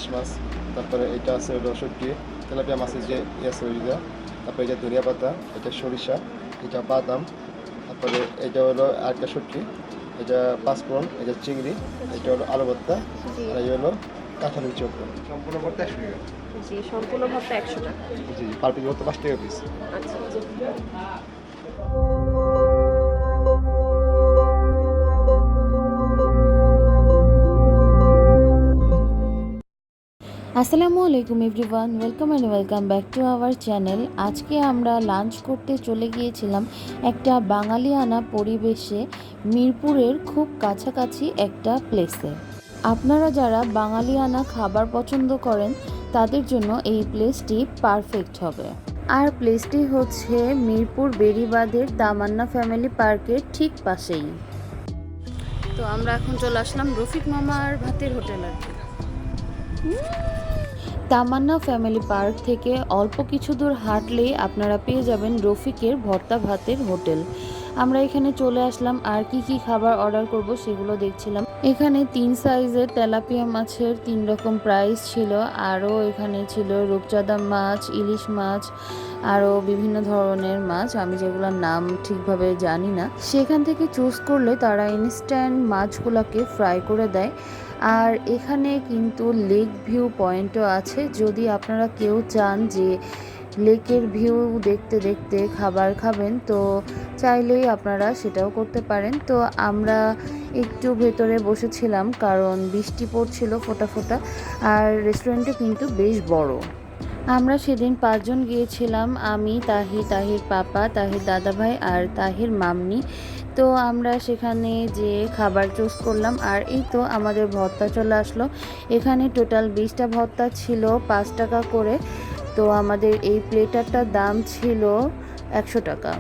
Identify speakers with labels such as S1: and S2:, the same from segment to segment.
S1: ইলিশ মাছ, তারপরে এটা আছে হলো শুটকি, তেলাপিয়া মাছের যে আছে ওইটা, তারপরে এটা ধনিয়া পাতা, এটা সরিষা, এটা বাদাম, তারপরে এটা হলো আরেকটা শুটকি, এটা পাঁচফোড়ন, এটা চিংড়ি, এটা হলো আলু ভর্তা,
S2: জি
S1: আর এই হলো কাঁঠালের চোখ। সম্পূর্ণ ভর্তা 100 টাকা।
S2: জি, সম্পূর্ণ ভর্তা 100 টাকা।
S1: জি জি, পার পিস ভর্তা 5 টাকা পিস।
S2: আচ্ছা জি।
S3: আসসালামু আলাইকুম everyone, welcome back to our channel. আজকে আমরা লাঞ্চ করতে চলে গিয়েছিলাম একটা বাঙালিয়ানা পরিবেশে, মিরপুরের খুব কাছাকাছি একটা প্লেসে। আপনারা যারা বাঙালিয়ানা খাবার পছন্দ করেন তাদের জন্য এই প্লেসটি পারফেক্ট হবে। আর প্লেসটি হচ্ছে মিরপুর বেড়িবাঁধের তামান্না ফ্যামিলি পার্কের ঠিক পাশেই। তো আমরা এখন চলে আসলাম রফিক মামার ভাতের হোটেল আর কি। তামান্না ফ্যামিলি পার্ক থেকে অল্প কিছু দূর হাঁটলেই আপনারা পেয়ে যাবেন রফিকের ভর্তা ভাতের হোটেল। আমরা এখানে চলে আসলাম আর কি খাবার অর্ডার করব সেগুলো দেখছিলাম। এখানে 3 সাইজের তেলাপিয়া মাছের 3 রকম প্রাইস ছিল, আরও এখানে ছিল রূপচাঁদা মাছ, ইলিশ মাছ, আরও বিভিন্ন ধরনের মাছ, আমি যেগুলোর নাম ঠিকভাবে জানি না। সেখান থেকে চুজ করলে তারা ইনস্ট্যান্ট মাছগুলোকে ফ্রাই করে দেয়। আর এখানে কিন্তু লেক ভিউ পয়েন্টও আছে, যদি আপনারা কেউ চান যে লেকের ভিউ দেখতে দেখতে খাবার খাবেন তো চাইলেই আপনারা সেটাও করতে পারেন। তো আমরা একটু ভেতরে বসেছিলাম কারণ বৃষ্টি পড়ছিল ফোঁটা ফোঁটা, আর রেস্টুরেন্টটা কিন্তু বেশ বড়। আমরা সেদিন 5 জন গিয়েছিলাম, আমি, তাহির পাপা, তাহির দাদাভাই আর তাহির মামনি। তো আমরা সেখানে যে খাবার চুজ করলাম, আর এই তো আমাদের ভর্তা চলে আসলো। এখানে টোটাল 20টা ভর্তা ছিল 5 টাকা করে। তো আমাদের এই প্লেটারটার দাম ছিল 100 টাকা,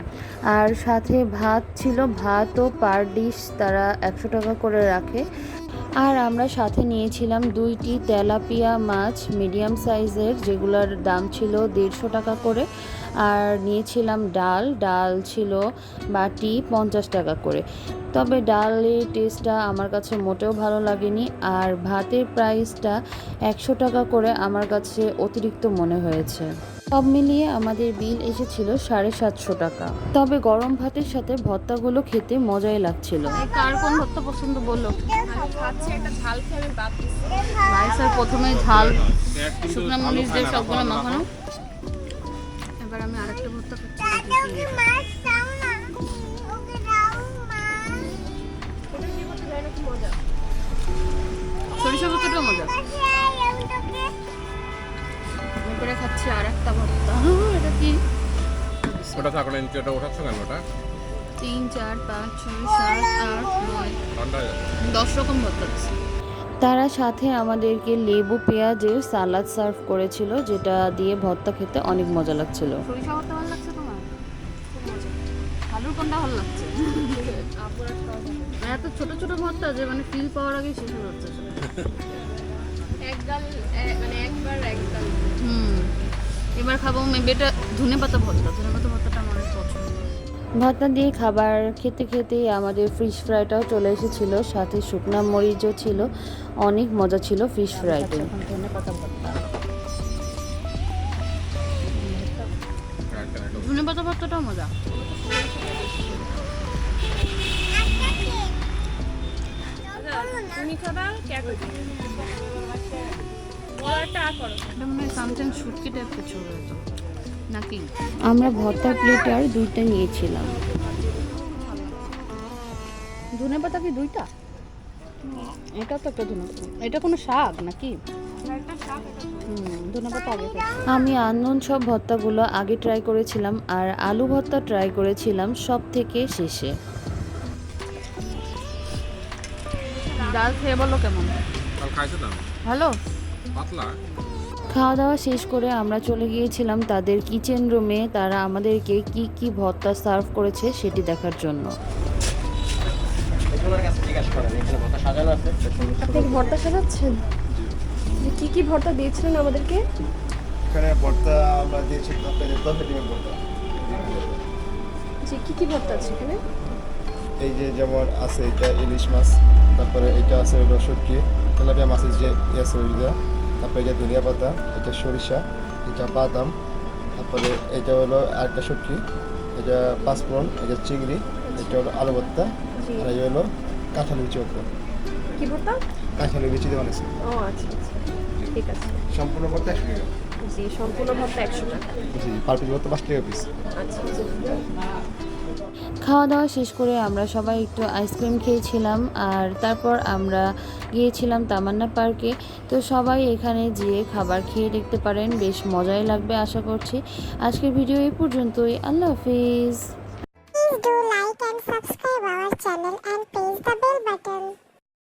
S3: আর সাথে ভাত ছিল, ভাতও পার ডিশ তারা 100 টাকা করে রাখে। আর আমরা সাথে নিয়েছিলাম 2টি তেলাপিয়া মাছ মিডিয়াম সাইজের, যেগুলোর দাম ছিল 150 টাকা করে। আর নিয়েছিলাম ডাল ছিল বাটি 50 টাকা করে। তবে ডালের টেস্টটা আমার কাছে মোটেও ভালো লাগেনি, আর ভাতের প্রাইসটা 100 টাকা করে আমার কাছে অতিরিক্ত মনে হয়েছে। সব মিলিয়ে আমাদের বিল এসেছিল 750 টাকা। তবে গরম ভাতের সাথে ভর্তাগুলো খেতে মজাই লাগছিল। কার কোন ভর্তা পছন্দ বললো?
S2: খাচ্ছি একটা ঝাল খেয়ে আমি বাদ দিচ্ছি।
S3: রাইসের প্রথমে ঝাল, শুকনো মরিচ দিয়ে সবগুলো মাখানো। এবার আমি আরেকটা ভর্তা খাচ্ছি। সরিষা ভর্তাটাও মজা। এবারে খাচ্ছি আর একটা ভর্তা। এটা কি?
S4: ওটা থাকো না, নিচে ওটা ওঠাচ্ছ কেন? ওটা
S3: 3, 4, 5, 6, 7, 8, 9,
S4: ঠান্ডা হয়ে যাবে।
S3: 10 রকম ভর্তা আছে। তারা সাথে আমাদেরকে লেবু পেঁয়াজের সালাদ সার্ভ করেছিল, যেটা দিয়ে ভর্তা খেতে অনেক মজা লাগছিল। সরিষা ভর্তা ভালো লাগছে তোমার? আলুর কোনটা ভালো লাগছে? এত ছোট ছোট ভর্তা যে মানে ফিল পাওয়ার আগে শেষ হয়ে যাচ্ছে। এবার খাবো মেবেটা ধনেপাতা ভর্তাটা আমার অনেক পছন্দ। ভর্তা দিয়ে খাবার খেতে খেতেই আমাদের ফিশ ফ্রাইটাও চলে এসেছিল, সাথে শুকনা মরিচও ছিল। অনেক মজা ছিল ফিশ ফ্রাইতে। ধনেপাতা ভর্তাটাও মজা।
S2: তুমি খাবা কে করবে? বড়টা করো।
S3: এটা মনে হয় সামথিং শুটকি টাইপের ছিল তো নাকি? আমরা ভর্তার প্লেটার 2টা নিয়েছিলাম। ধনেপাতা কি 2টা? এটা তো একটা ধনেপাতা, এটা কোনো শাক নাকি? ধনেপাতা আগে। আমি আননোন সব ভর্তাগুলো আগে ট্রাই করেছিলাম, আর আলু ভর্তা ট্রাই করেছিলাম সব থেকে শেষে। ডাল খেয়ে বলো কেমন?
S4: কাল খাইছো না?
S3: ভালো।
S4: পাতলা।
S3: খাওয়া দাওয়া শেষ করে আমরা চলে গিয়েছিলাম তাদের কিচেন রুমে, তারা আমাদেরকে কি ভর্তা সার্ভ করেছে সেটি দেখার জন্য।
S2: আপনি কি ভর্তা সাজাচ্ছেন? যে কি ভর্তা দিয়েছিলেন আমাদেরকে?
S1: এখানে ভর্তা আমরা দিয়েছি আপনাদের 10 ডিমের ভর্তা।
S2: যে কি ভর্তা আছে এখানে?
S1: এই যে যেমন আছে এটা ইলিশ মাছ, তারপরে এটা আছে হলো শুটকি, তেলাপিয়া মাছের যে আছে ওইটা, তারপরে এটা ধনিয়া পাতা, এটা সরিষা, এটা বাদাম, তারপরে এটা হলো আরেকটা শুটকি, এটা পাঁচফোড়ন, এটা চিংড়ি, এটা হলো আলু ভর্তা,
S2: জি।
S1: আর এটা হলো কাঁঠালি বিচি ভর্তা।
S2: কি ভর্তা?
S1: কাঁঠালি বিচি দিয়ে বানাইছি।
S2: ও আচ্ছা আচ্ছা, ঠিক আছে।
S1: সম্পূর্ণ ভর্তা 100 টাকা।
S2: জি, সম্পূর্ণ ভর্তা 100 টাকা।
S1: জি, পার পিস ভর্তা 5 টাকা পিস।
S2: আচ্ছা আচ্ছা।
S3: খাওয়া দাওয়া শেষ করে আমরা সবাই একটু আইসক্রিম খেয়েছিলাম, আর তারপর আমরা গিয়েছিলাম তামান্না পার্কে। তো সবাই এখানে যেয়ে খাবার খেয়ে দেখতে পারেন, বেশ মজাই লাগবে আশা করছি। আজকের ভিডিও এই পর্যন্তই। আল্লাহ হাফিজ।